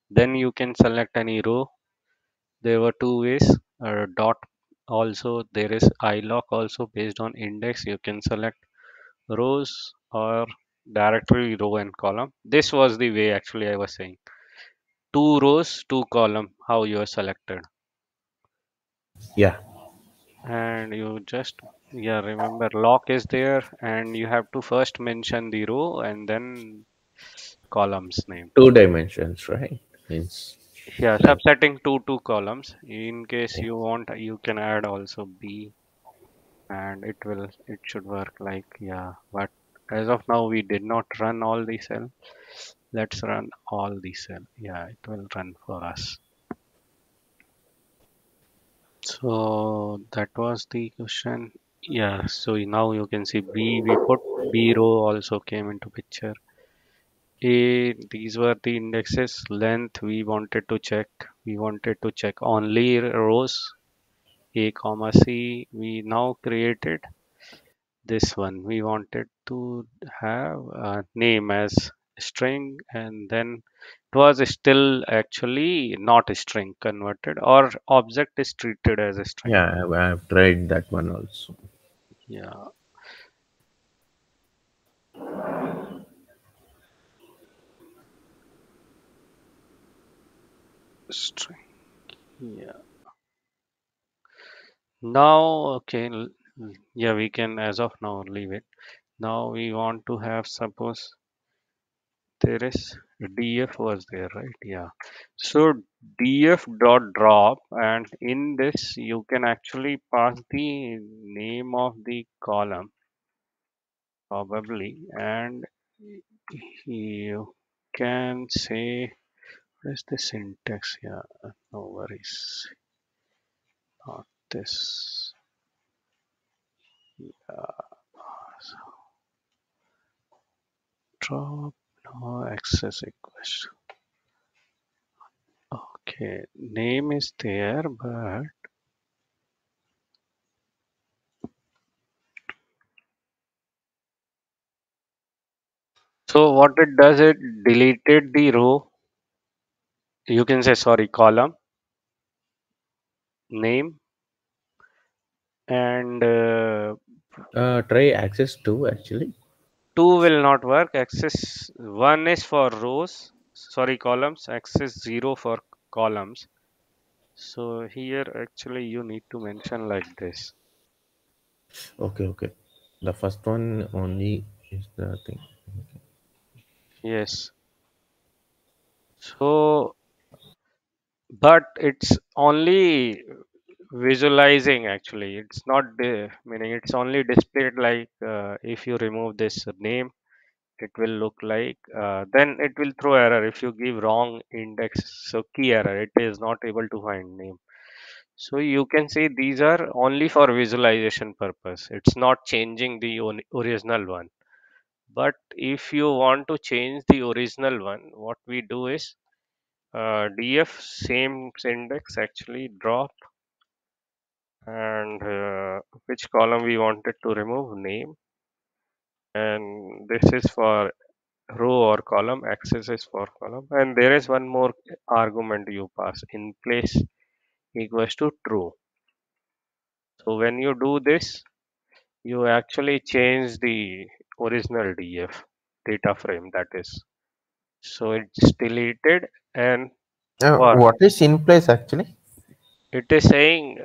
Then you can select any row. There were two ways. Dot also there is iloc also based on index. You can select rows or directory row and column. This was the way actually I was saying. Two rows, two column, how you are selected. Yeah. And you just, yeah, remember lock is there and you have to first mention the row and then columns name. Two dimensions, right? Means Yeah, like, subsetting two columns. In case yeah. you want, you can add also B and it should work like, yeah. But as of now, we did not run all the cell. Let's run all the cell. Yeah, it will run for us. So that was the question. Yeah, so now you can see B, we put B row also came into picture. A, these were the indexes. Length we wanted to check. We wanted to check only rows. A comma C. We now created this one. We wanted to have a name as string, and then it was still actually not a string converted, or object is treated as a string. Yeah, I've tried that one also. Yeah, string. Yeah. Now, okay. Yeah, we can as of now leave it. Now we want to have, suppose there is df was there, right? Yeah. So df dot drop, and in this you can actually pass the name of the column probably, and you can say what is the syntax here? No worries, not this. Drop no access request. Okay, name is there, but so what it does, it deleted the row. You can say sorry, column name, and Try access 2 actually. two will not work. Access one is for rows, sorry, columns. Access zero for columns. So here actually you need to mention like this. Okay, okay. The first one only is the thing. Yes. So, but it's only visualizing actually. It's not meaning it's only displayed like if you remove this name it will look like then it will throw error if you give wrong index, so key error, it is not able to find name. So you can see these are only for visualization purpose, it's not changing the original one. But if you want to change the original one, what we do is df same index actually drop, and which column we wanted to remove, name, and this is for row or column, access is for column, and there is one more argument you pass, in place equals to true. So when you do this you actually change the original df data frame, that is, so it's deleted. And for What is in place actually? it is saying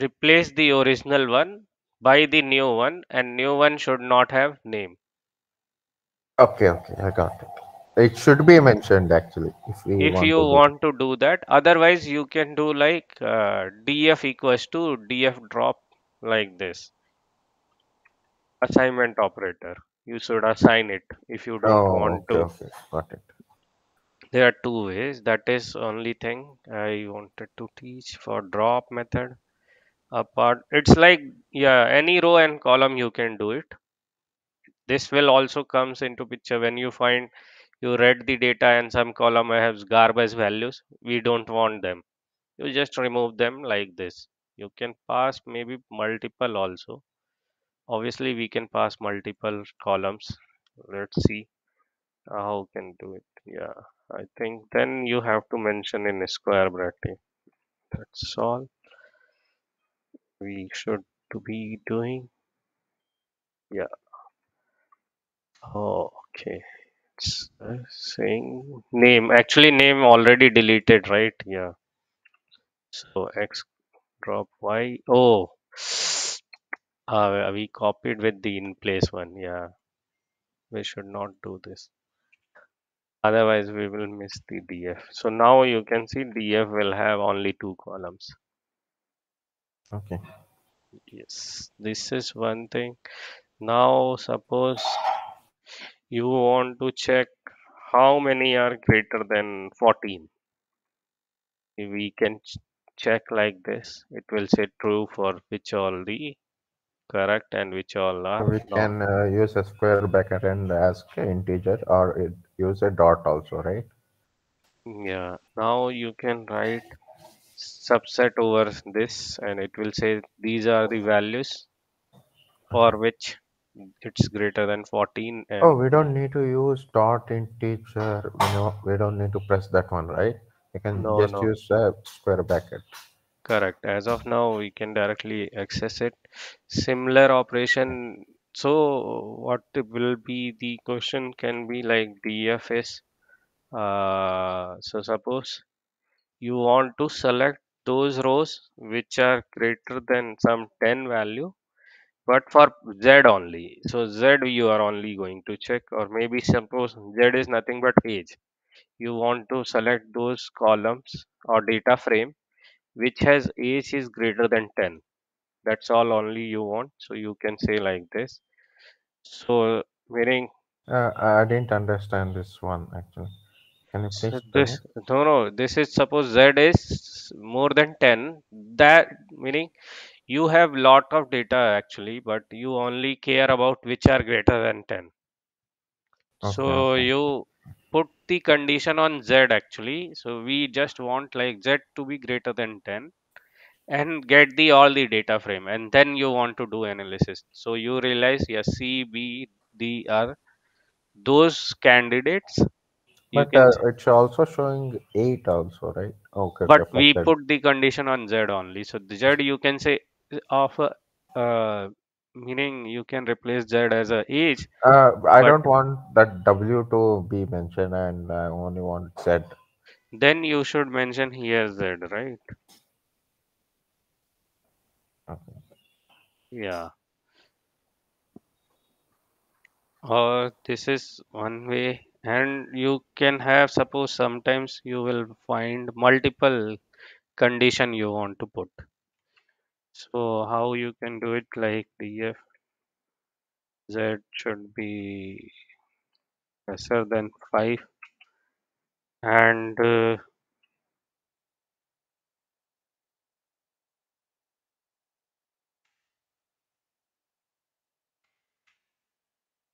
replace the original one by the new one, and new one should not have name. Okay, okay, I got it. It should be mentioned actually if we If want you to do. want to do that, otherwise you can do like df equals to df drop, like this assignment operator. You should assign it if you don't Oh, want okay, to. okay, got it. There are two ways, that is only thing I wanted to teach for drop method. Apart, it's like, yeah, any row and column you can do it. This will also comes into picture when you find you read the data and some column has garbage values, we don't want them, you just remove them like this. You can pass maybe multiple also, obviously we can pass multiple columns. Let's see how can do it. Yeah, I think then you have to mention in square bracket. That's all we should to be doing. Yeah. Okay. It's saying name. Actually, name already deleted, right? Yeah. So X drop Y. Oh, we copied with the in place one. Yeah. We should not do this. Otherwise, we will miss the DF. So now you can see DF will have only two columns. Okay. Yes, this is one thing. Now, suppose you want to check how many are greater than 14. We can check like this. It will say true for which all the correct and which all So are we not. can use a square bracket and ask integer, or use a dot also, right? Yeah, now you can write subset over this and it will say these are the values Okay. for which it's greater than 14 Oh, and we don't need to use dot integer. We don't need to press that one, right? We can no, just no, use a square bracket. correct. As of now, we can directly access it. Similar operation. So, what will be the question can be like DFS. So, suppose you want to select those rows which are greater than some 10 value, but for Z only. So, Z you are only going to check, or maybe suppose Z is nothing but age. You want to select those columns or data frame which has age is greater than 10. That's all only you want, so you can say like this. So meaning, I didn't understand this one actually. Can you so please tell this me? no, this is suppose Z is more than 10. That meaning you have lot of data actually, but you only care about which are greater than 10. Okay, So okay, you put the condition on Z actually. So we just want like Z to be greater than 10 and get the all the data frame, and then you want to do analysis. So you realize yes, C, B, D are those candidates. You but can, it's also showing 8 also, right? Okay, but okay, for we that. put the condition on Z only. So the Z you can say of meaning you can replace Z as a age, I but don't want that W to be mentioned, and I only want Z. then you should mention here Z, right? Okay, Yeah. Or this is one way, and you can have suppose sometimes you will find multiple condition you want to put. So how you can do it like df z should be lesser than 5 and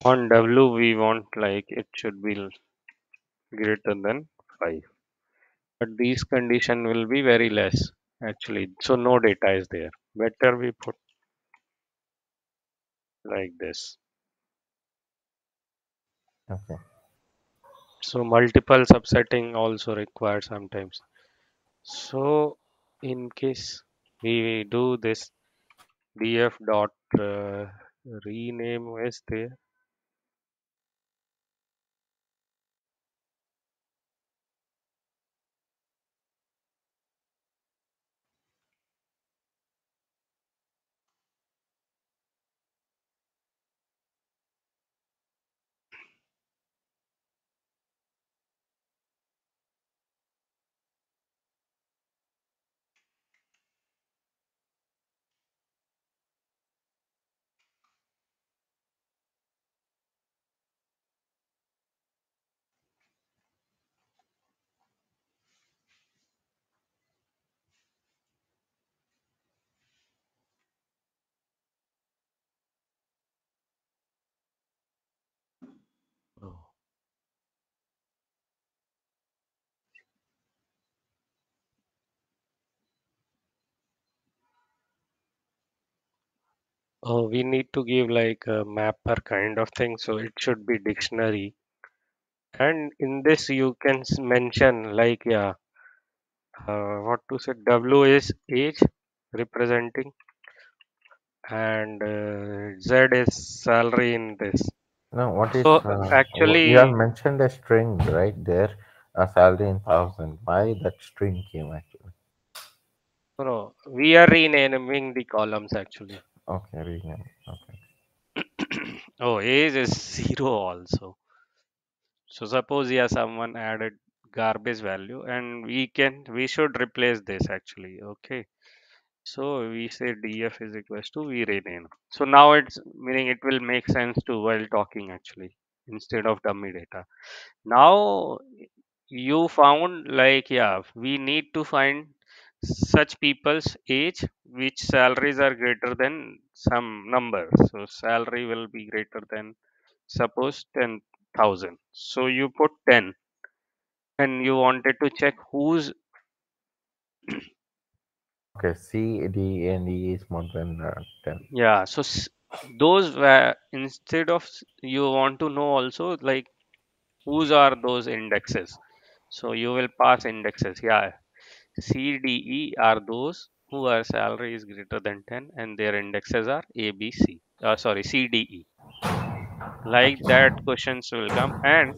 on w we want like it should be greater than 5. But these condition will be very less actually. So no data is there. Better we put like this. okay, So multiple subsetting also required sometimes. So in case we do this df dot rename is there. Oh. Oh, we need to give like a mapper kind of thing, so it should be dictionary And in this you can mention like, yeah, what to say, W is age representing, and Z is salary in this. No, what is So you have actually, mentioned a string right there, a salary in thousand. Why that string came actually? no, we are renaming the columns actually. Okay, rename. Okay, Oh, age is zero also. So suppose, yeah, someone added garbage value, and we should replace this actually. Okay. So we say df is equals to we rename. So now it's meaning it will make sense to while talking actually instead of dummy data. Now you found like, yeah, we need to find such people's age which salaries are greater than some number. So salary will be greater than suppose 10,000. So you put 10 and you wanted to check who's, okay. C, D, and E is more than 10. yeah, so those were instead of you want to know also like whose are those indexes. So you will pass indexes. Yeah, C, D, E are those who are salary is greater than 10 and their indexes are A, B, C. Sorry, C, D, E. Like Okay. that questions will come. And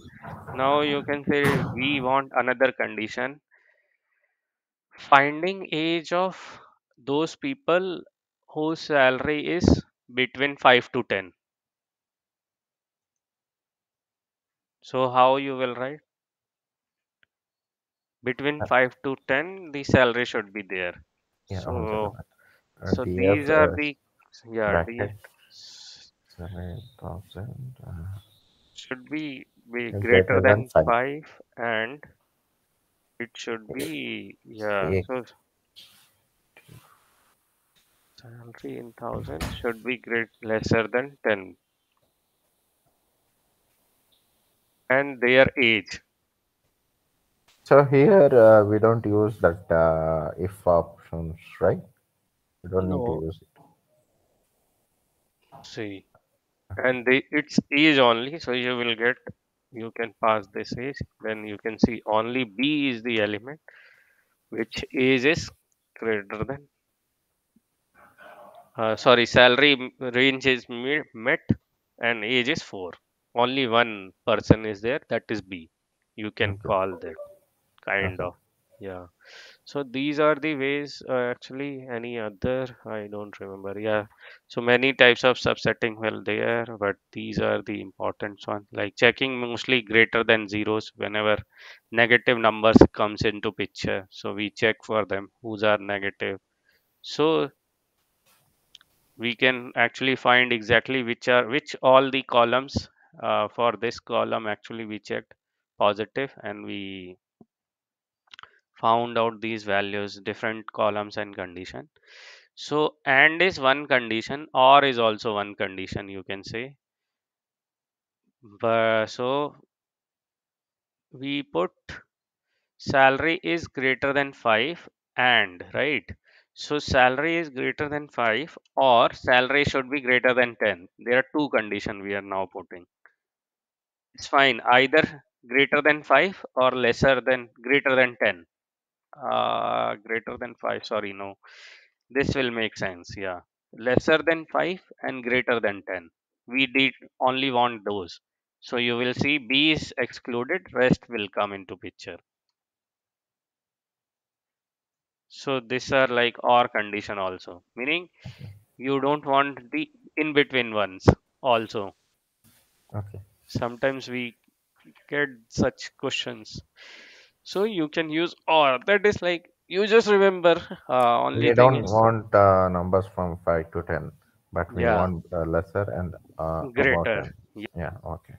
now you can say we want another condition. Finding age of those people whose salary is between 5 to 10. So how you will write? Between Uh, 5 to 10, the salary should be there. yeah, one second. So, so DF these are the, yeah, the bracket 7,000 should be greater greater than than 5. 5, and it should be, yeah, A, so salary in thousands should be great lesser than 10, and their age. so here we don't use that if options, right? We don't need to No, use it. see, and it's age only, so you will get, you can pass this age, then you can see only B is the element which age is greater than, sorry, salary range is met and age is 4. Only one person is there, that is B. You can Okay. call that kind Okay. of, yeah. So these are the ways, actually any other I don't remember, yeah. So many types of subsetting well there, but these are the important ones, like checking mostly greater than zeros whenever negative numbers comes into picture, so we check for them whose are negative. So we can actually find exactly which all the columns, for this column actually we checked positive and we found out these values, different columns and condition. So and is one condition, or is also one condition, you can say. But so we put salary is greater than 5, and right, so salary is greater than 5 or salary should be greater than 10. There are two conditions we are now putting. It's fine. Either greater than 5 or lesser than greater than 10. Greater than 5. Sorry, no. This will make sense. Yeah. Lesser than 5 and greater than 10. We did only want those. So you will see B is excluded, rest will come into picture. So these are like OR condition also, meaning you don't want the in between ones also. Okay. Sometimes we get such questions. So you can use or, that is like you just remember, only We thing don't is, want numbers from 5 to 10, but we yeah, want lesser and above greater. 10. Yeah. Okay.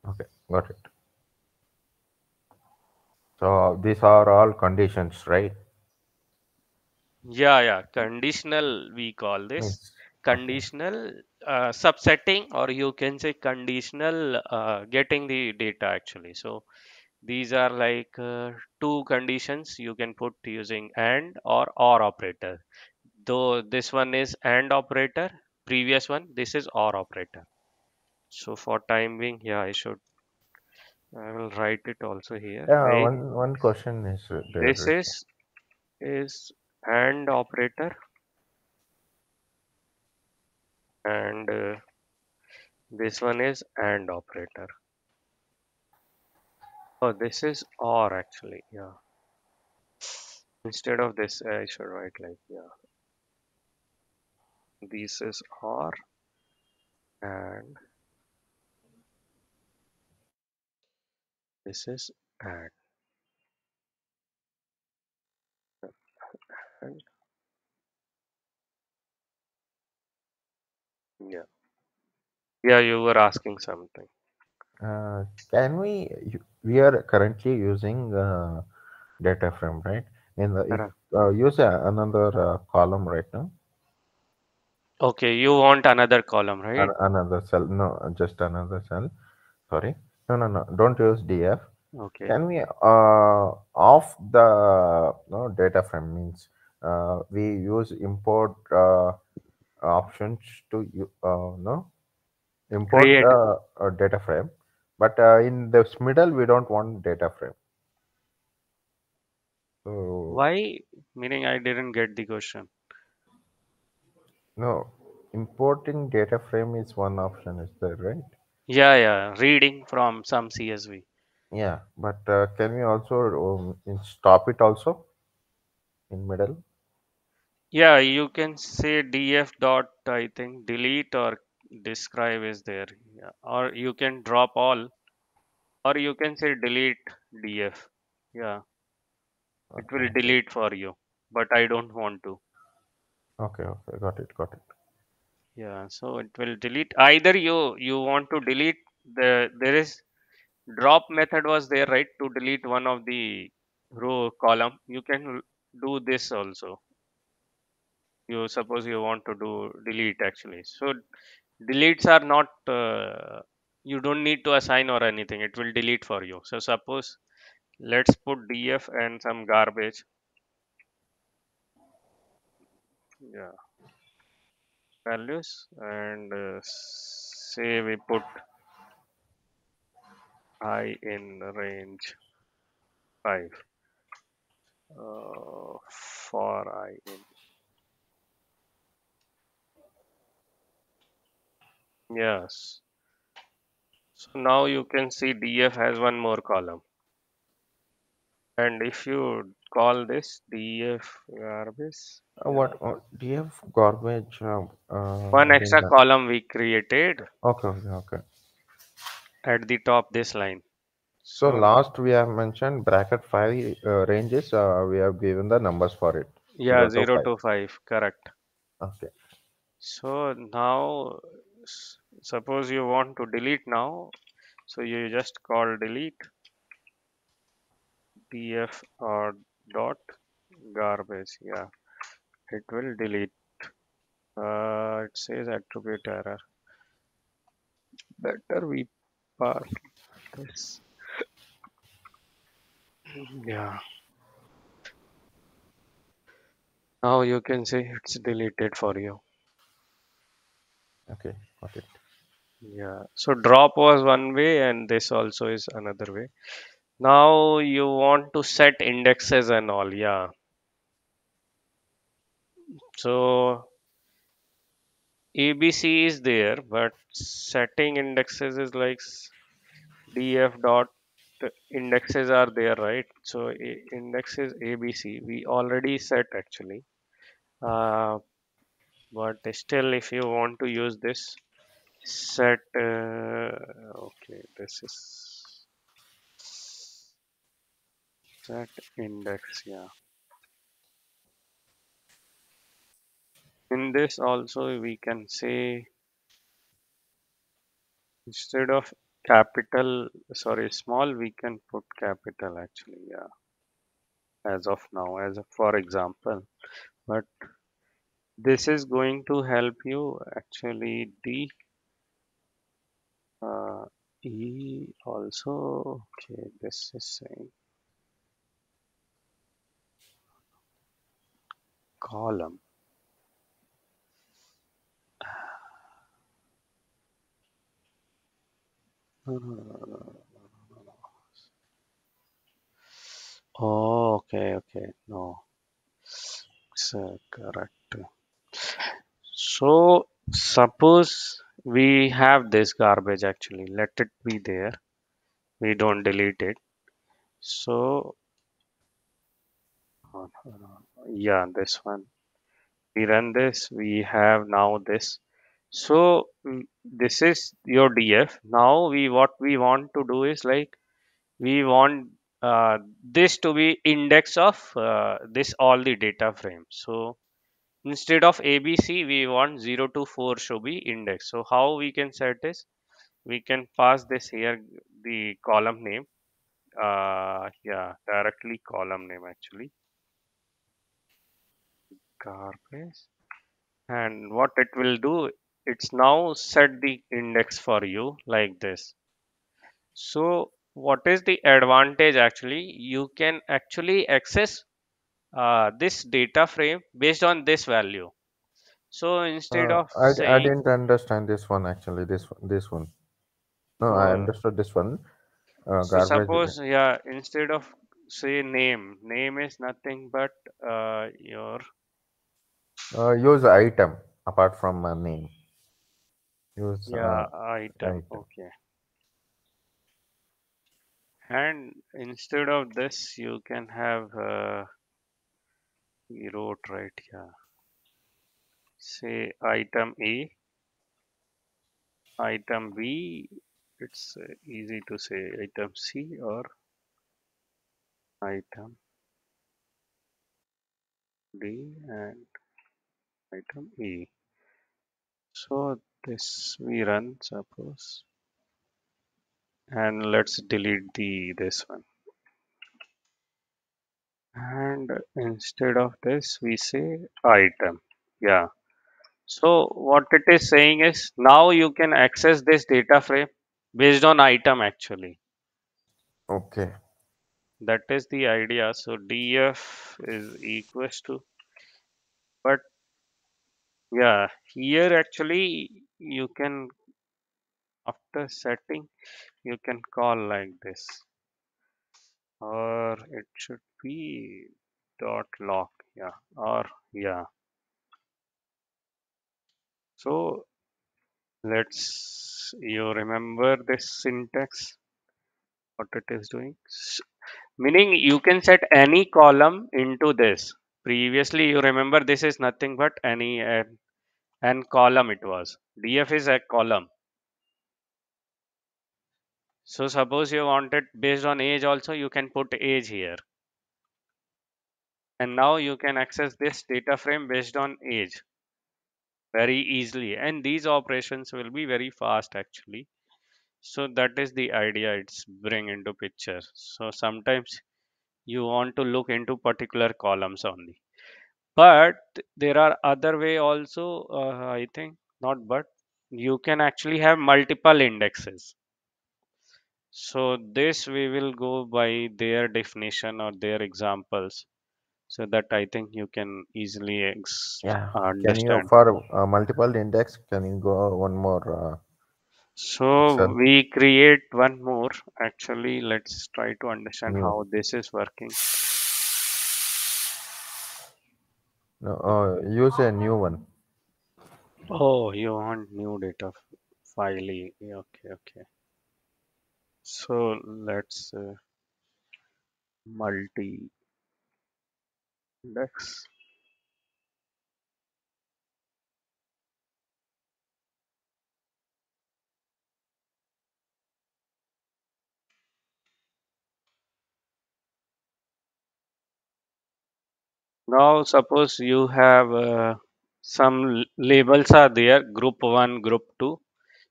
Okay. Got it. So these are all conditions, right? Yeah, yeah. Conditional, we call this Means. Okay. conditional subsetting, or you can say conditional getting the data actually. So these are like two conditions you can put using and or operator. Though this one is and operator, previous one, this is or operator. So for time being, yeah, I will write it also here. Yeah, one question is This there. is AND operator, and this one is AND operator. Oh, this is OR actually. Yeah. Instead of this, I should write like, yeah, this is OR and this is AND. And yeah, yeah, you were asking something. Can we are currently using data frame, right? In the if Correct. use another column right now, Okay, you want another column, right? another cell. No, just another cell. Sorry. No, no, no. Don't use df. Okay. Can we off the no data frame means we use import options to no import Create. data frame, but in this middle we don't want data frame. So Why? Meaning I didn't get the question. no, importing data frame is one option, is there right? Yeah, yeah, reading from some CSV. Yeah, but can we also stop it also in middle? Yeah, you can say df dot, I think, delete or describe is there. Yeah. Or you can drop all, or you can say delete df. Yeah, it Okay, will okay, delete for you, but I don't want to. okay, okay, got it, got it. Yeah, so it will delete. Either you want to delete there is drop method was there, right? To delete one of the row column. You can do this also. You suppose you want to do delete actually. So deletes are not you don't need to assign or anything. It will delete for you. So suppose let's put df and some garbage. Yeah, values and say we put I in range 5 for I in. Yes. So now you can see df has one more column. And if you call this df garbage, yeah, What do you have garbage? one I didn't. extra column we created Okay, okay, okay. at the top this line. So So last we have mentioned bracket five ranges. We have given the numbers for it, yeah, 0 0 to 5. to 5, correct. Okay, So now suppose you want to delete now. So you just call delete df or dot garbage. Yeah, it will delete. It says attribute error. Better we pass this. Yeah. Now you can see it's deleted for you. okay, got it. Yeah. So drop was one way and this also is another way. Now you want to set indexes and all. Yeah. So ABC is there, but setting indexes is like df dot indexes are there, right? So index is ABC. We already set actually. Uh, but still, if you want to use this set, okay, this is set index. Yeah. In this also we can say instead of capital, sorry, small, we can put capital actually. Yeah, as of now, as of, for example. But this is going to help you actually the uh, E also. Okay, this is saying column. No, no, no, no, no, no. Oh, okay, okay. No, it's correct. So suppose we have this garbage actually. Let it be there. We don't delete it. So yeah, this one. We run this. We have now this. So this is your DF. Now we what we want to do is like we want this to be index of this all the data frame. So instead of ABC, we want 0 to 4 should be index. So how we can set this? We can pass this here the column name. Yeah, directly column name actually. Garbage. And what it will do, it's now set the index for you like this. So what is the advantage actually? You can actually access this data frame based on this value. So instead of I saying, didn't understand this one actually. This one. No, I oh, understood this one. so Garbage. suppose, yeah, instead of say name is nothing but your, Use item apart from name. Use yeah, item. item. Okay. And instead of this, you can have, we wrote right here, say item A, item B, it's easy to say item C or item D and item E. So this we run suppose and let's delete the this one. And instead of this we say item. Yeah. So what it is saying is now you can access this data frame based on item actually. Okay. That is the idea. So df is equals to, but yeah, here actually you can after setting you can call like this or it should be dot lock. Yeah, or yeah. So let's you remember this syntax what it is doing. Meaning you can set any column into this. Previously, you remember this is nothing but any and column it was. DF is a column. So suppose you wanted based on age also, you can put age here. And now you can access this data frame based on age very easily. And these operations will be very fast actually. So that is the idea it's bring into picture. So sometimes you want to look into particular columns only. But there are other way also, I think, not but you can actually have multiple indexes. So this we will go by their definition or their examples so that I think you can easily Yeah. Can you understand. for multiple index? Can you go one more So Excel we create one more. Actually, let's try to understand new? how this is working. No, use a new one. Oh, you want new data file. Okay, okay. So let's multi index. Now, suppose you have some labels are there, group 1, group 2.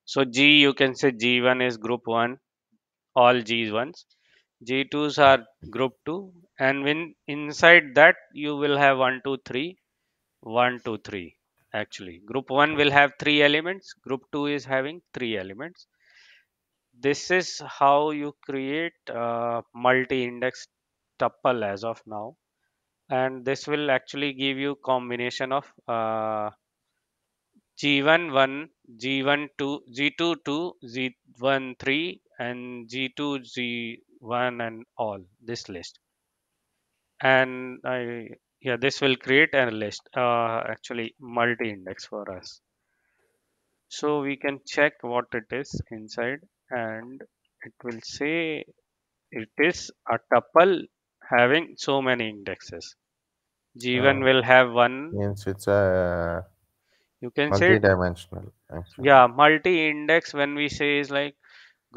So G, you can say G1 is group 1, all G1s. G2s are group 2. And when inside that, you will have 1, 2, 3, 1, 2, 3. Actually, group 1 will have 3 elements, group 2 is having 3 elements. This is how you create multi-index tuple as of now. And this will actually give you combination of G1 1, G1 2, G2 2, G1 3, and G2 G1 and all this list. And yeah, this will create a list, actually multi-index for us. So we can check what it is inside, and it will say it is a tuple having so many indexes. G1 Oh, will have one. means it's a You can say, multi-dimensional actually. yeah, multi-index when we say is like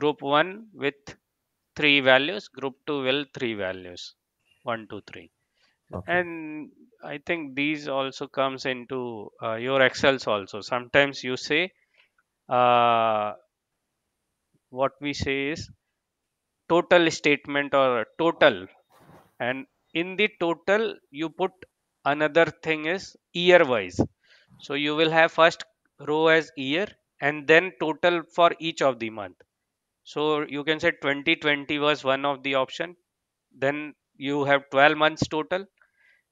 group 1 with 3 values, group 2 will 3 values, 1 2 3. Okay. And I think these also comes into your excels also. Sometimes you say, uh, what we say is total statement or total, and in the total you put another thing is year wise. So you will have first row as year and then total for each of the month. So you can say 2020 was one of the option, then you have 12 months total,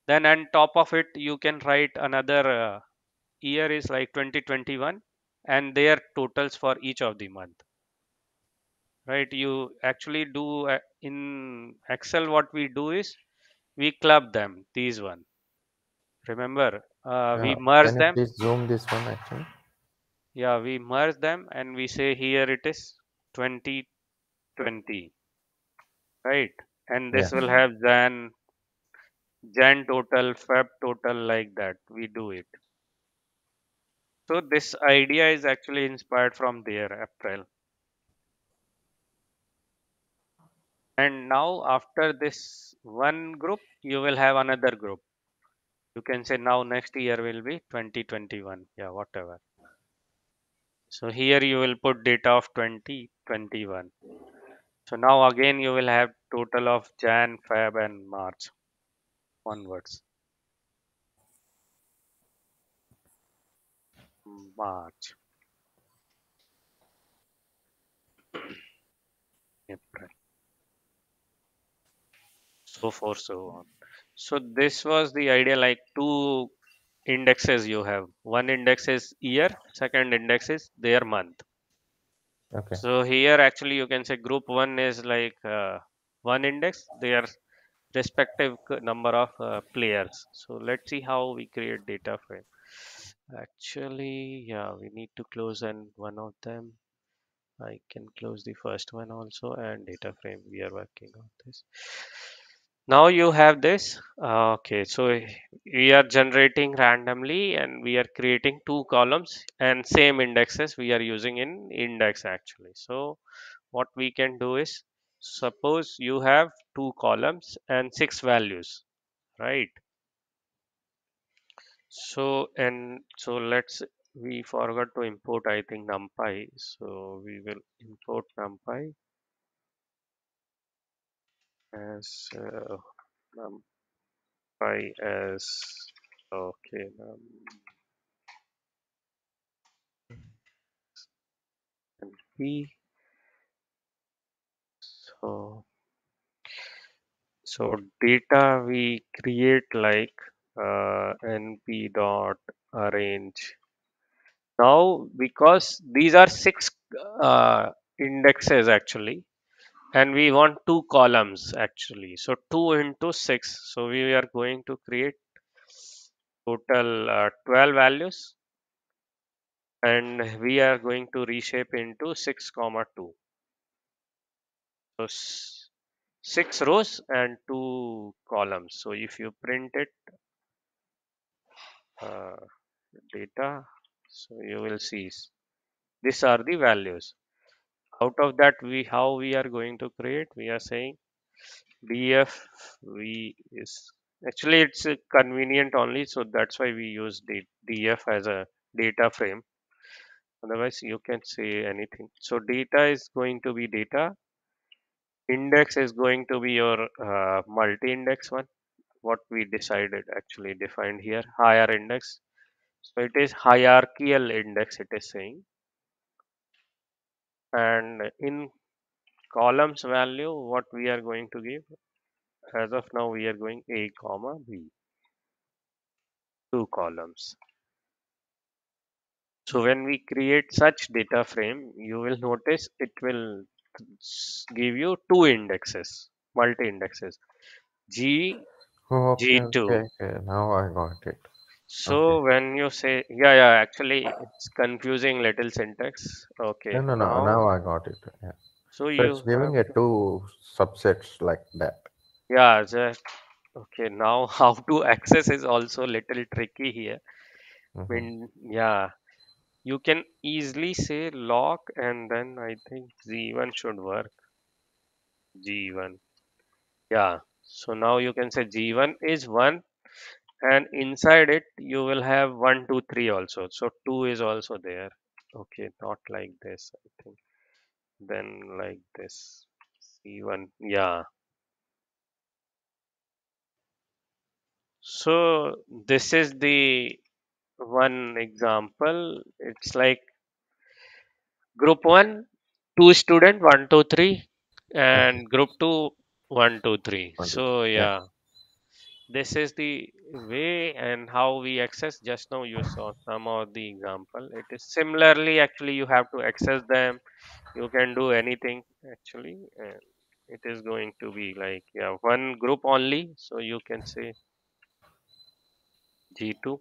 then on top of it you can write another year is like 2021 and their totals for each of the month, right? You actually do in excel, what we do is we club them, these one, remember, we merge Can you them. please zoom this one actually? Yeah, we merge them and we say here it is 2020, right? And Yeah. this will have jan total, feb total, like that we do it. So this idea is actually inspired from there, April. And now after this one group, you will have another group. You can say now next year will be 2021. Yeah, whatever. So here you will put data of 2021. So now again you will have total of Jan, Feb and March onwards. March, April, so forth, so on. So this was the idea, like two indexes you have. One index is year, second index is their month. Okay. So here actually you can say group one is like one index, their respective number of players. So let's see how we create data frame. Actually, yeah, we need to close and one of them. I can close the first one also, and data frame we are working on this. Now you have this. Okay, so we are generating randomly and we are creating two columns and same indexes we are using in index actually. So what we can do is, suppose you have two columns and six values, right? So and so let's, we forgot to import, I think, numpy. So we will import numpy as numpy as, okay, numpy. So so data we create like np dot arrange. Now because these are six indexes actually, and we want two columns actually, so 2 into 6, so we are going to create total 12 values, and we are going to reshape into 6 comma 2. So 6 rows and 2 columns. So if you print it, uh, data, so you will see these are the values. Out of that, we how we are going to create, we are saying df v is, actually it's convenient only, so that's why we use the df as a data frame. Otherwise you can say anything. So data is going to be data, index is going to be your multi-index one, what we decided, actually defined here, higher index. So it is hierarchical index, it is saying. And in columns value, what we are going to give, as of now we are going a comma b, two columns. So when we create such data frame, you will notice it will give you two indexes, multi indexes, G, Okay, okay, G2. okay. Now I got it. Okay. So when you say, yeah, yeah, actually it's confusing little syntax. No, Okay, no, no. now, Now I got it. Yeah. so So it's you have giving a to, two subsets like that. yeah, just, okay, now how to access is also little tricky here. I Mm-hmm. mean, yeah, you can easily say lock and then I think G1 should work. G1. Yeah. So now you can say G1 is 1 and inside it you will have 1, 2, 3 also. So 2 is also there. Okay, not like this, I think. Then like this. C1. Yeah. So this is the one example. It's like group 1, 2 student, 1, 2, 3, Okay. and group 2, 1, 2, 3. One, two, So three. Yeah. yeah, this is the way and how we access. Just now you saw some of the example. It is similarly actually you have to access them. You can do anything actually, and it is going to be like, yeah, one group only. So you can say G2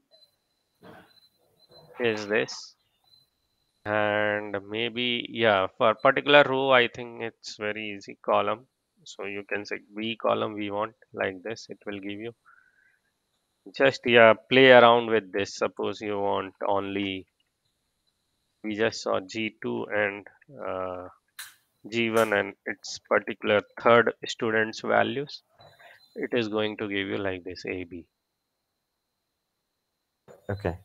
is this, and maybe yeah, for particular row I think it's very easy, column. So you can say B column we want like this. It will give you just, yeah, play around with this. Suppose you want only, we just saw G2 and G1 and its particular third student's values. It is going to give you like this AB. Okay.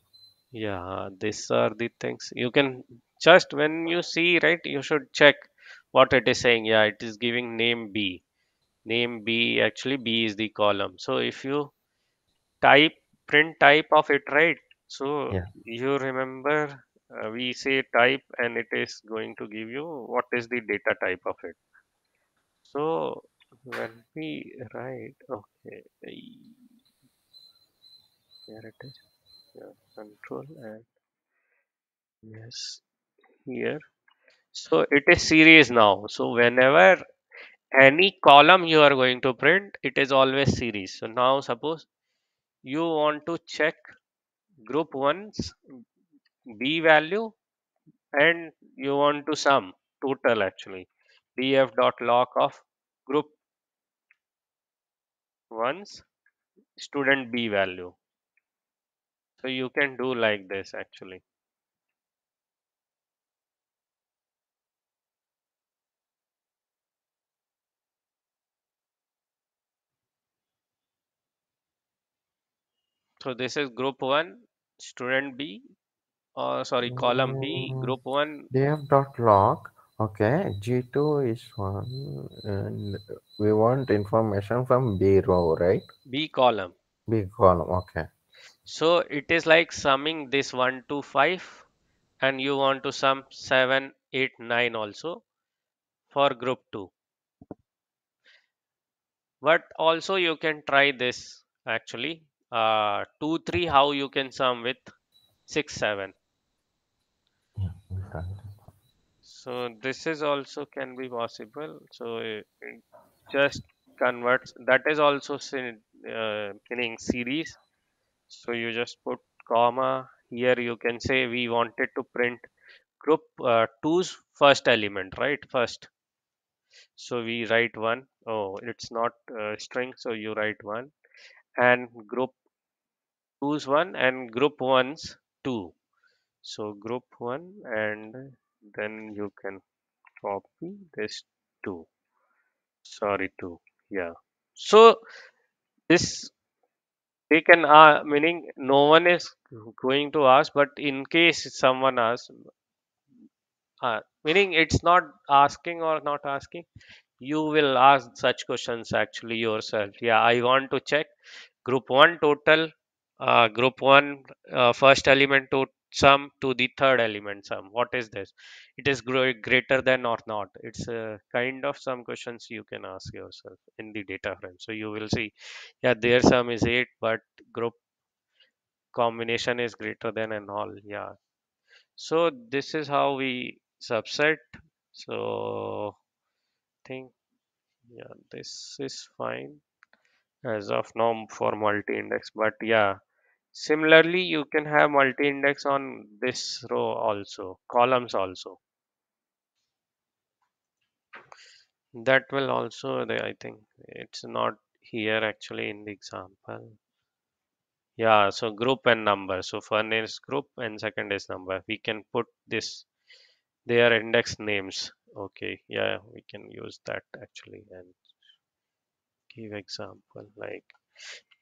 Yeah, these are the things you can just, when you see, right, you should check what it is saying. Yeah, it is giving name B. Name B, actually B is the column. So if you type, print type of it, right? So Yeah. you remember, we say type and it is going to give you what is the data type of it. So when we write, okay, here it is. Yeah, control and yes, here. So it is series now. So whenever any column you are going to print, it is always series. So now suppose you want to check group 1's B value and you want to sum total actually. df dot lock of group 1's student B value. So you can do like this actually. So this is group 1 student B, or sorry, column B, Mm, group 1 df dot log. Okay. G2 is one, and we want information from B row, right? B column. B column. Okay. So it is like summing this 1 to 5 and you want to sum 7, 8, 9 also for group 2. But also you can try this actually. 2, 3, how you can sum with 6, 7. Yeah. We got it. So this is also can be possible. So it just converts. That is also meaning series. So you just put comma. Here you can say we wanted to print group two's first element, right? First. So we write one. Oh, it's not string. So you write one and group two's one and group one's two. So group one and then you can copy this two. Sorry, two. Yeah. So this they can meaning no one is going to ask, but in case someone asks, meaning it's not asking or not asking, you will ask such questions actually yourself. Yeah, I want to check group 1 total, group 1 first element to sum to the third element sum. What is this? It is greater than or not? It's a kind of some questions you can ask yourself in the data frame. So you will see, yeah, their sum is 8, but group combination is greater than and all. Yeah. So this is how we subset. So think yeah, this is fine as of now for multi-index. But yeah, similarly you can have multi-index on this row also, columns also. That will also, I think it's not here actually in the example. Yeah, so group and number. So one is group and second is number. We can put this, they are index names. Okay, yeah, we can use that actually and give example like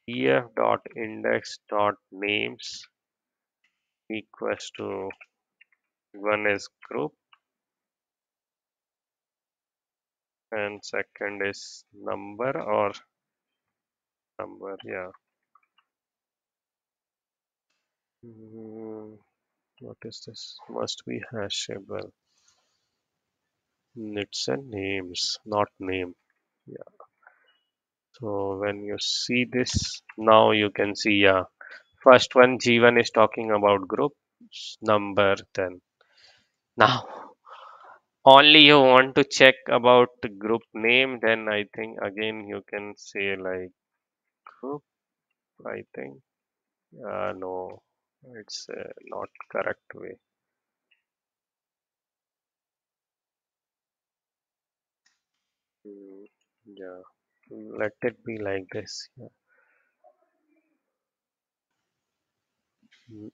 ef dot index dot names equals to one is group and second is number or number. Yeah. Mm, what is this? Must be hashable. It's a names, not name. Yeah. So when you see this, now you can see, yeah, first one G1 is talking about group number. Then now only you want to check about the group name. Then I think again you can say like group. I think no, it's not correct way. Mm, yeah, let it be like this. Yeah.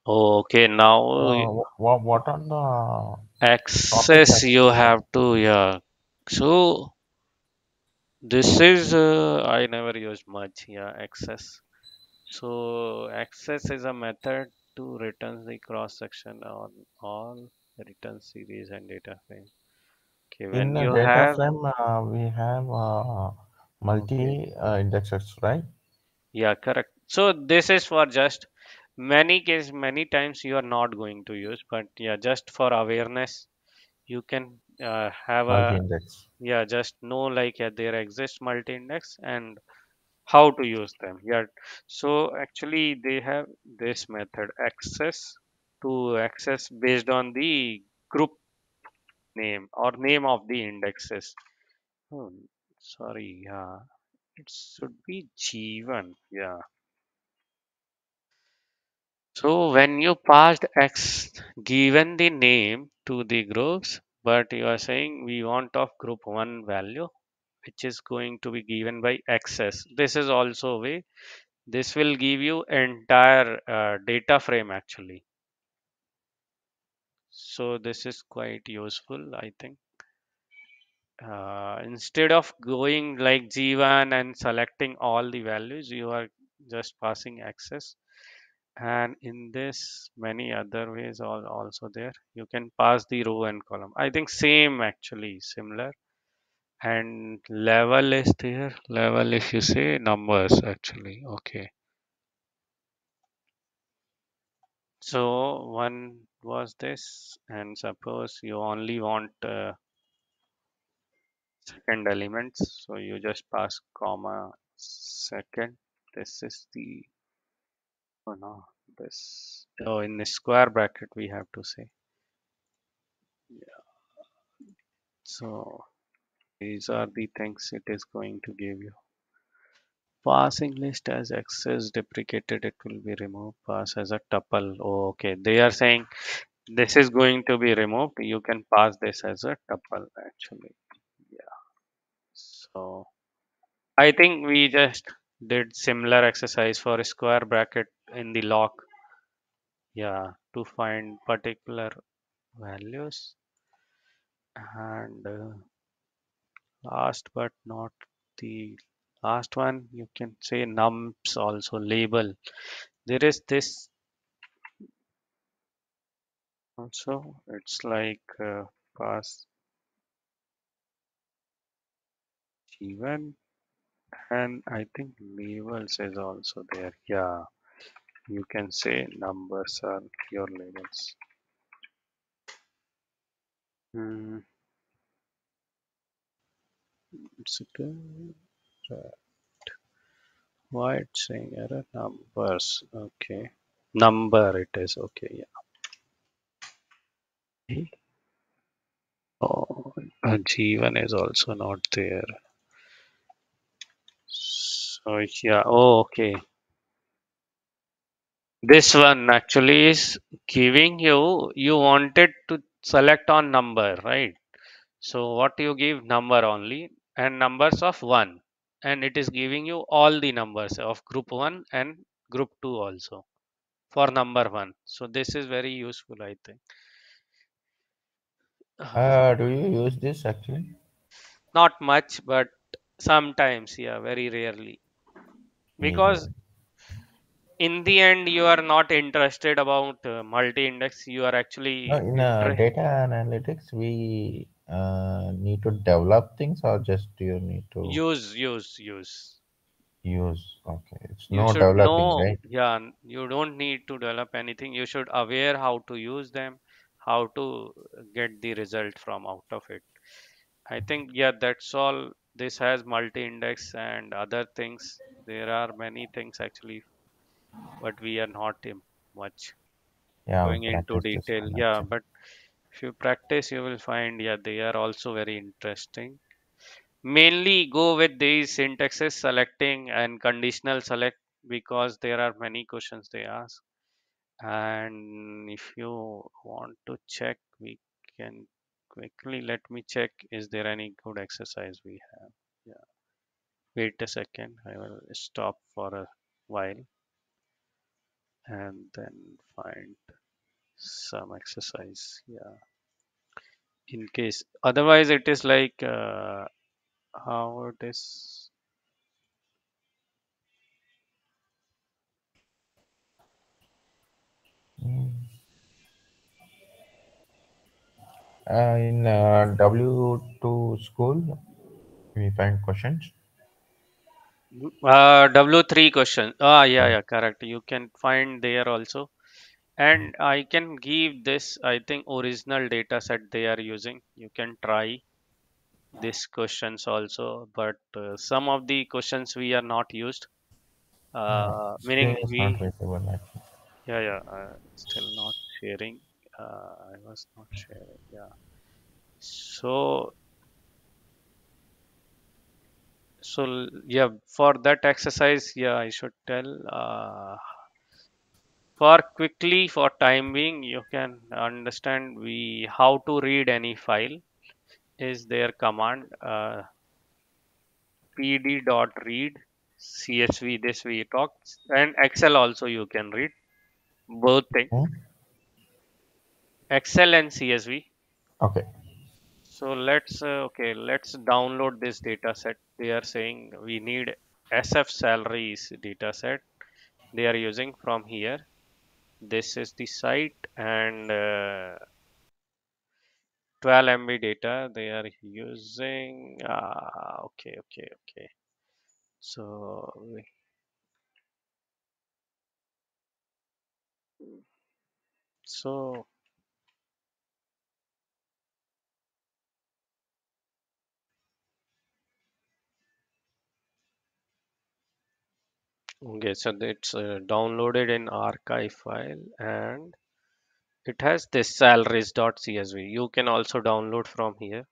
Okay, now What are the topics access you actually? have to, yeah. So this is I never used much, yeah, access. So access is a method to return the cross section on all return series and data frame. Okay, In when a you data have, frame, we have okay, multi indexes, right? yeah, correct. So this is for just many times you are not going to use, but yeah, just for awareness, you can have a, Multi-index. yeah, just know like yeah, there exists multi-index and how to use them. Yeah, so actually they have this method access to access based on the group name or name of the indexes. Oh, sorry, yeah, it should be G1. Yeah. So when you passed X given the name to the groups, but you are saying we want of group one value, which is going to be given by access. This is also a way. This will give you entire data frame actually. So this is quite useful, I think. Instead of going like G1 and selecting all the values, you are just passing access. And in this, many other ways are also there. You can pass the row and column. I think same actually, similar. And level is there. Level, if you say numbers actually. Okay. So one was this, and suppose you only want second elements, so you just pass comma second. This is the, oh no, this, oh, in the square bracket we have to say. So these are the things it is going to give you. Passing list as access deprecated, it will be removed. Pass as a tuple. Oh, okay. They are saying this is going to be removed. You can pass this as a tuple actually. Yeah. So I think we just did similar exercise for a square bracket in the lock. Yeah, to find particular values. And last but not the last one, you can say nums also label. There is this also. It's like pass G1 and I think labels is also there. Yeah, you can say numbers are your labels. Hmm, it's good. Why it's saying error numbers? Okay, number it is. Okay, yeah. Oh, G1 is also not there. So yeah, oh, okay. This one actually is giving you wanted to select on number, right? So what you give number only and numbers of 1, and it is giving you all the numbers of group 1 and group 2 also for number 1. So this is very useful, I think. Do you use this actually? Not much, but sometimes, yeah, very rarely. Because Neither. in the end, you are not interested about multi-index. You are No, actually in interested. data analytics, we need to develop things or just you need to Use. use. Okay, it's You no should developing, know, right? yeah, you don't need to develop anything. You should aware how to use them, how to get the result from out of it. I think, yeah, that's all. This has multi-index and other things. There are many things actually, but we are not much Yeah, we going into practice this detail. one Yeah, actually. but if you practice, you will find, yeah, they are also very interesting. Mainly go with these syntaxes, selecting and conditional select, because there are many questions they ask. And if you want to check, we can quickly, let me check, is there any good exercise we have? Yeah, wait a second, I will stop for a while and then find some exercise. Yeah, in case otherwise it is like how it is. Mm. In W2 school, we find questions. W3 question. Ah, yeah, Yeah. yeah, correct. You can find there also. And I can give this, I think, original data set they are using. You can try these questions also, but some of the questions we are not used. Screen Meaning is not we, visible actually. yeah, still not sharing. I was not sharing. Yeah. So, yeah, for that exercise, yeah, I should tell. For quickly, for time being, you can understand we how to read any file is their command pd.read csv. This we talked, and Excel also you can read both thing, Hmm? Excel and CSV. Okay. So let's download this data set. They are saying we need SF salaries data set. They are using from here. This is the site, and 12 MB data they are using. Okay. So so okay, so it's downloaded in archive file, and it has this salaries.csv. You can also download from here,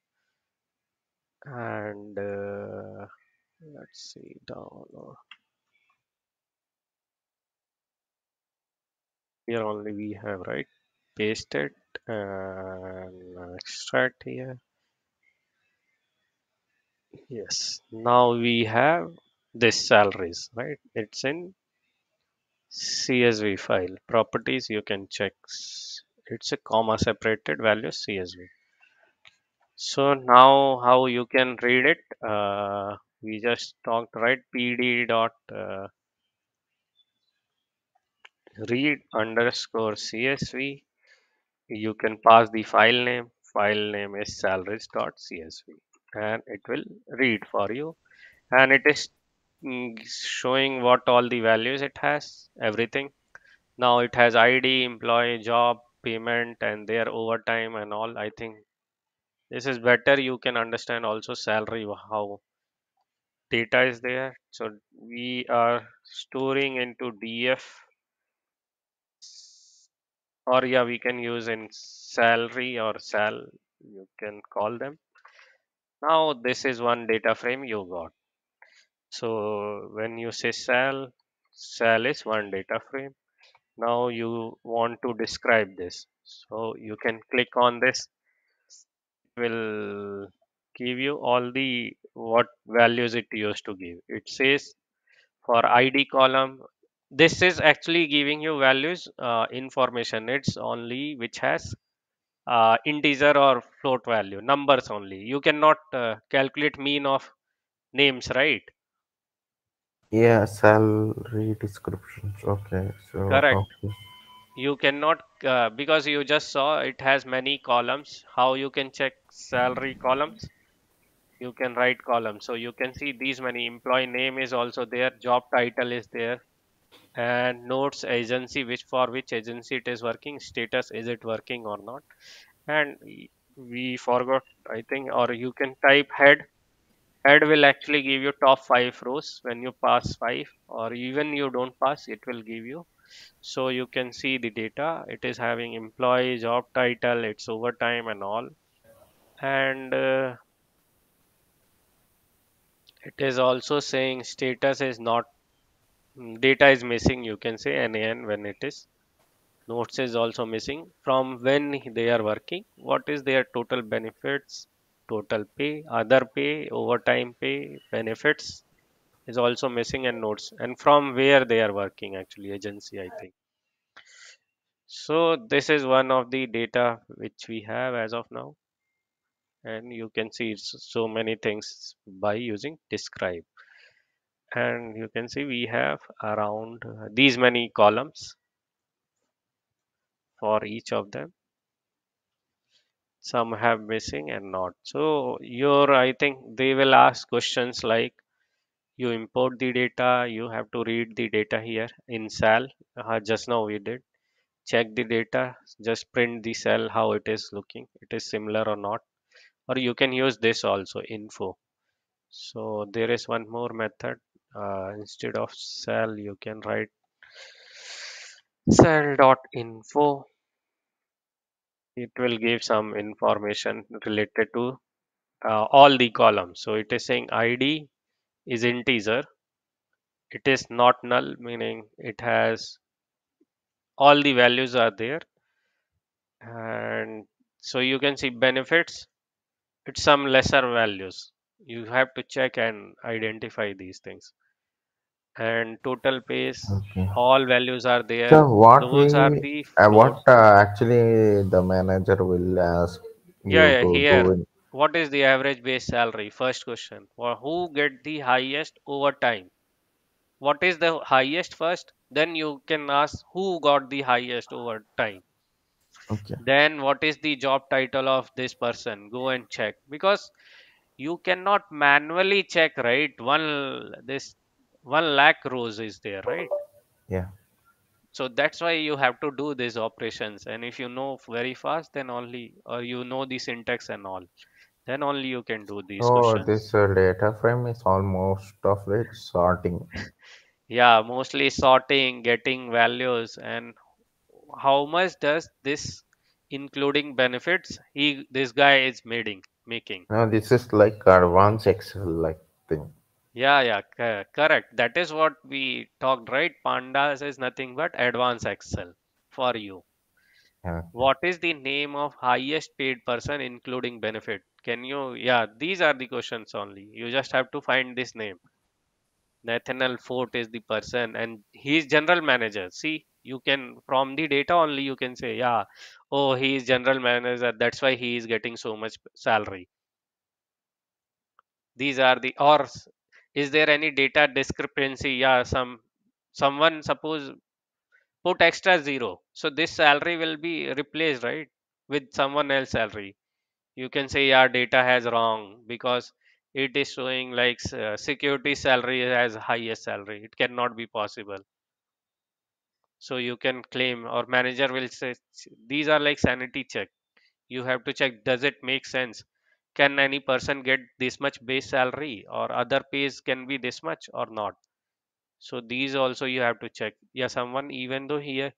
and let's see, download. Here only we have, right? Paste it and extract here. Yes, now we have this salaries, right? It's in CSV file. Properties you can check. It's a comma separated value CSV. So now how you can read it? We just talked, right? PD dot read underscore CSV. You can pass the file name. File name is salaries dot CSV, and it will read for you. And it is showing what all the values it has, everything. Now it has ID, employee, job, payment, and their overtime and all. I think this is better. You can understand also salary, how data is there. So we are storing into DF or yeah, we can use in salary or sal, you can call them. Now this is one data frame you got. So when you say sal is one data frame. Now you want to describe this, so you can click on this. It will give you all the what values it used to give. It says for id column, this is actually giving you values, information. It's only which has integer or float value, numbers only. You cannot calculate mean of names, right? Yeah, salary descriptions. Okay, so Correct. okay. You cannot because you just saw it has many columns. How you can check salary columns? You can write columns, so you can see these many. Employee name is also there, job title is there, and notes agency, which for which agency it is working, status, is it working or not. And we forgot, I think, or you can type head. Head will actually give you top 5 rows. When you pass 5 or even you don't pass, it will give you. So you can see the data. It is having employee, job title, its overtime and all. And it is also saying status is not, data is missing. You can say NaN when it is. Notes is also missing from when they are working. What is their total benefits, total pay, other pay, overtime pay, benefits is also missing, and notes, and from where they are working, actually agency, I think. So this is one of the data which we have as of now, and you can see so many things by using describe. And you can see we have around these many columns for each of them. Some have missing and not. So your, I think they will ask questions like, you import the data, you have to read the data here in sal. Just now we did check the data, just print the cell how it is looking, it is similar or not. Or you can use this also, info. So there is one more method. Instead of cell, you can write cell dot info. It will give some information related to all the columns. So it is saying id is integer, it is not null, meaning it has all the values are there. And so you can see benefits, it's some lesser values. You have to check and identify these things. And total pays, Okay. all values are there. So what Those are we, the float. what actually the manager will ask you Yeah, to do here. in. What is the average base salary? First question. Or who get the highest overtime? What is the highest first? Then you can ask who got the highest overtime. Okay. Then what is the job title of this person? Go and check, because you cannot manually check, right? This 1 lakh rows is there, right? Yeah. So that's why you have to do these operations. And if you know very fast, then only, or you know the syntax and all, then only you can do these So this questions. data frame is almost of it sorting. Yeah, mostly sorting, getting values, and how much does this, including benefits, this guy is making. Now this is like advanced Excel like thing. Yeah, yeah, correct. That is what we talked, right? Pandas is nothing but advanced Excel for you. Okay. What is the name of highest paid person including benefit? Can you, yeah, these are the questions only. You just have to find this name. Nathaniel Fort is the person and he is general manager. See, you can, from the data only, you can say, yeah, oh, he is general manager. That's why he is getting so much salary. These are the, or is there any data discrepancy? Yeah, someone suppose put extra zero. So this salary will be replaced, right? With someone else salary. You can say, yeah, data has wrong because it is showing like security salary as highest salary. It cannot be possible. So you can claim, or manager will say, these are like sanity check. You have to check, does it make sense? Can any person get this much base salary, or other pays can be this much or not? So these also you have to check. Yeah, someone, even though here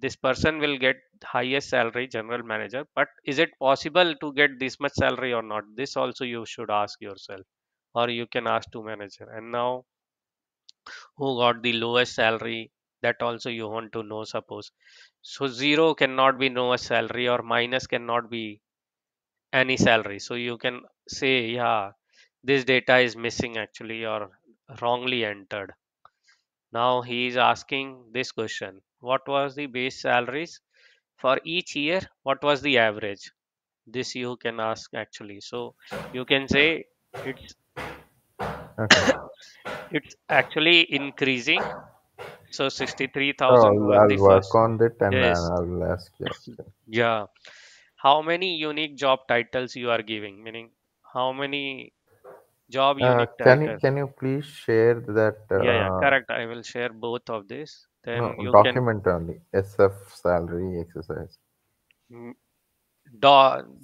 This person will get highest salary, general manager, but is it possible to get this much salary or not? This also you should ask yourself, or you can ask to manager. And now, who got the lowest salary? That also you want to know, suppose. So zero cannot be lowest salary, or minus cannot be any salary. So you can say, yeah, this data is missing actually, or wrongly entered. Now he is asking this question: what was the base salaries for each year? What was the average? This you can ask actually. So you can say it's Okay. it's actually increasing. So So 63,000 was I'll the work first. on it and Yes. I'll ask you. Okay. Yeah. How many unique job titles you are giving? Meaning how many job unique title? Can you please share that Yeah, yeah, correct. I will share both of this. no Then you can document only SF salary exercise mm,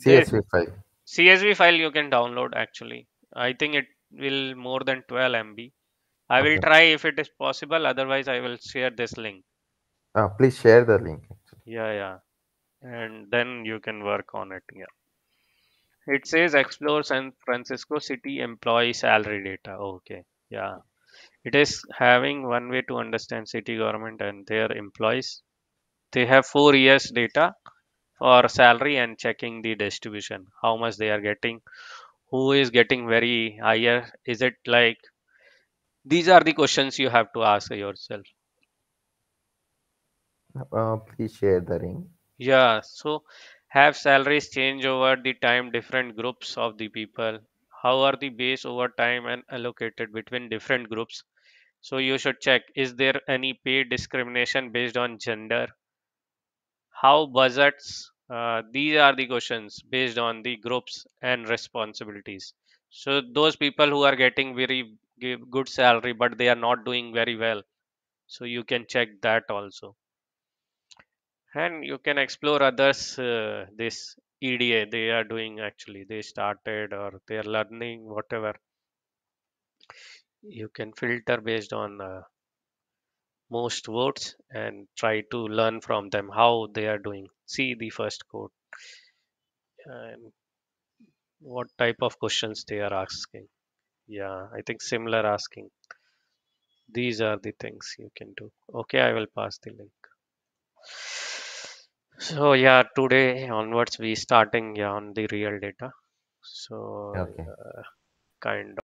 this CSV file. CSV file you can download actually. I think it will more than 12 MB. I will Okay. try if it is possible. Otherwise, I will share this link. Please share the link. Actually. Yeah, yeah. And then you can work on it. Yeah. It says explore San Francisco City employee salary data. Okay. Yeah. It is having one way to understand city government and their employees. They have 4 years data for salary and checking the distribution, how much they are getting, who is getting very higher. Is it like these are the questions you have to ask yourself. Please share the link. Yeah, so have salaries change over the time different groups of the people? How are the base over time and allocated between different groups? So you should check, is there any pay discrimination based on gender? How budgets? These are the questions based on the groups and responsibilities. So those people who are getting very good salary but they are not doing very well, so you can check that also. And you can explore others, this EDA they are doing actually, they started or they are learning whatever. You can filter based on most votes and try to learn from them how they are doing. See the first quote and what type of questions they are asking. Yeah, I think similar asking. These are the things you can do. Okay, I will pass the link. So yeah, today onwards we starting, yeah, on the real data. So Okay. kind